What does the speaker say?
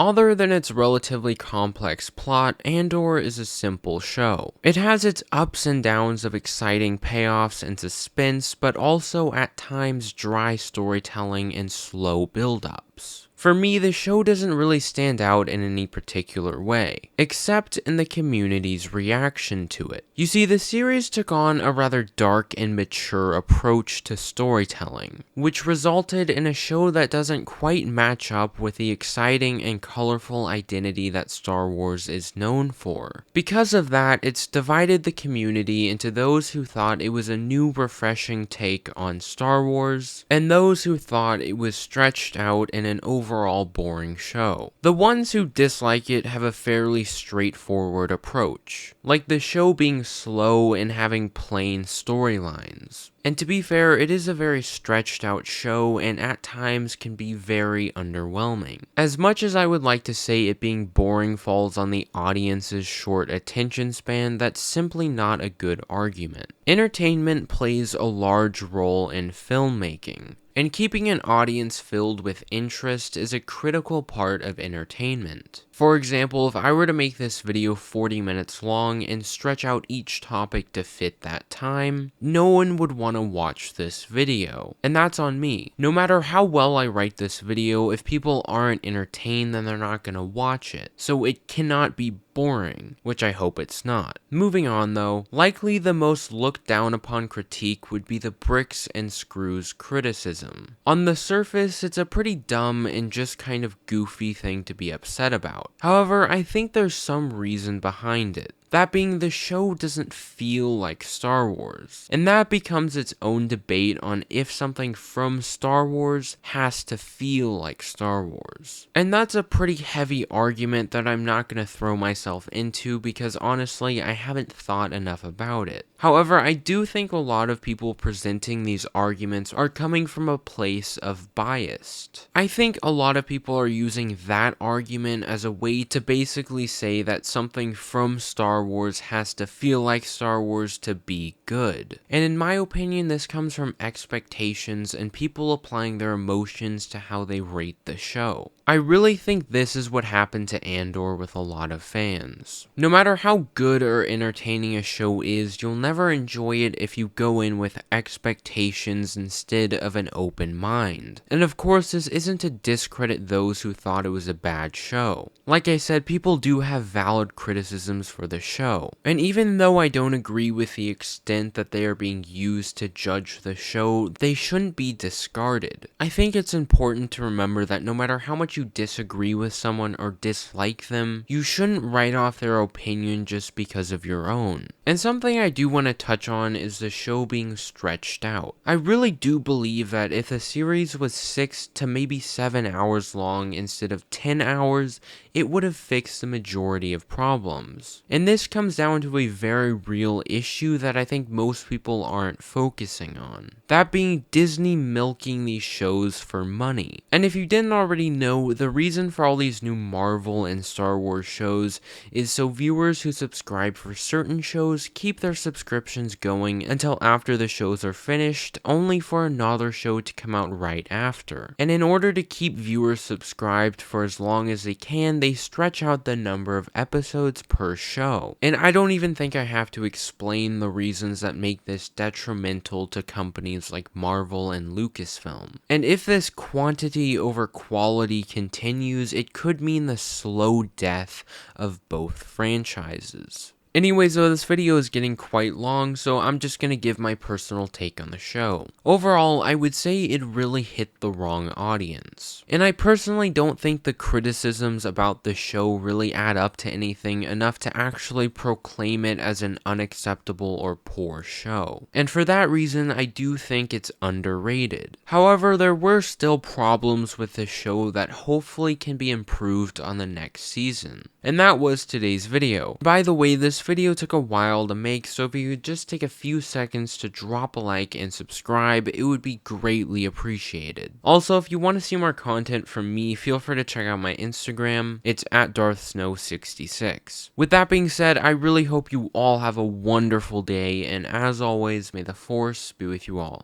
Other than its relatively complex plot, Andor is a simple show. It has its ups and downs of exciting payoffs and suspense, but also at times dry storytelling and slow build-ups. For me, the show doesn't really stand out in any particular way, except in the community's reaction to it. You see, the series took on a rather dark and mature approach to storytelling, which resulted in a show that doesn't quite match up with the exciting and colorful identity that Star Wars is known for. Because of that, it's divided the community into those who thought it was a new, refreshing take on Star Wars, and those who thought it was stretched out in an overall boring show. The ones who dislike it have a fairly straightforward approach, like the show being slow and having plain storylines. And to be fair, it is a very stretched out show and at times can be very underwhelming. As much as I would like to say it being boring falls on the audience's short attention span, that's simply not a good argument. Entertainment plays a large role in filmmaking, and keeping an audience filled with interest is a critical part of entertainment. For example, if I were to make this video 40 minutes long and stretch out each topic to fit that time, no one would want to watch this video. And that's on me. No matter how well I write this video, if people aren't entertained, then they're not going to watch it. So it cannot be boring, which I hope it's not. Moving on though, likely the most looked down upon critique would be the bricks and screws criticism. On the surface, it's a pretty dumb and just kind of goofy thing to be upset about. However, I think there's some reason behind it. That being, the show doesn't feel like Star Wars. And that becomes its own debate on if something from Star Wars has to feel like Star Wars. And that's a pretty heavy argument that I'm not going to throw myself into because honestly, I haven't thought enough about it. However, I do think a lot of people presenting these arguments are coming from a place of bias. I think a lot of people are using that argument as a way to basically say that something from Star Wars has to feel like Star Wars to be good. And in my opinion, this comes from expectations and people applying their emotions to how they rate the show. I really think this is what happened to Andor with a lot of fans. No matter how good or entertaining a show is, you'll never enjoy it if you go in with expectations instead of an open mind. And of course, this isn't to discredit those who thought it was a bad show. Like I said, people do have valid criticisms for the show. And even though I don't agree with the extent that they are being used to judge the show, they shouldn't be discarded. I think it's important to remember that no matter how much you disagree with someone or dislike them, you shouldn't write off their opinion just because of your own. And something I do want to touch on is the show being stretched out. I really do believe that if the series was 6 to maybe 7 hours long instead of 10 hours, it would have fixed the majority of problems. And this comes down to a very real issue that I think most people aren't focusing on. That being Disney milking these shows for money. And if you didn't already know, the reason for all these new Marvel and Star Wars shows is so viewers who subscribe for certain shows keep their subscriptions going until after the shows are finished, only for another show to come out right after. And in order to keep viewers subscribed for as long as they can, they stretch out the number of episodes per show. And I don't even think I have to explain the reasons that make this detrimental to companies like Marvel and Lucasfilm. And if this quantity over quality continues, it could mean the slow death of both franchises. Anyways though, this video is getting quite long, so I'm just gonna give my personal take on the show. Overall, I would say it really hit the wrong audience. And I personally don't think the criticisms about the show really add up to anything enough to actually proclaim it as an unacceptable or poor show. And for that reason, I do think it's underrated. However, there were still problems with the show that hopefully can be improved on the next season. And that was today's video. By the way, this video took a while to make, so if you could just take a few seconds to drop a like and subscribe, it would be greatly appreciated. Also, if you want to see more content from me, feel free to check out my Instagram. It's at DarthSnow66. With that being said, I really hope you all have a wonderful day, and as always, may the Force be with you all.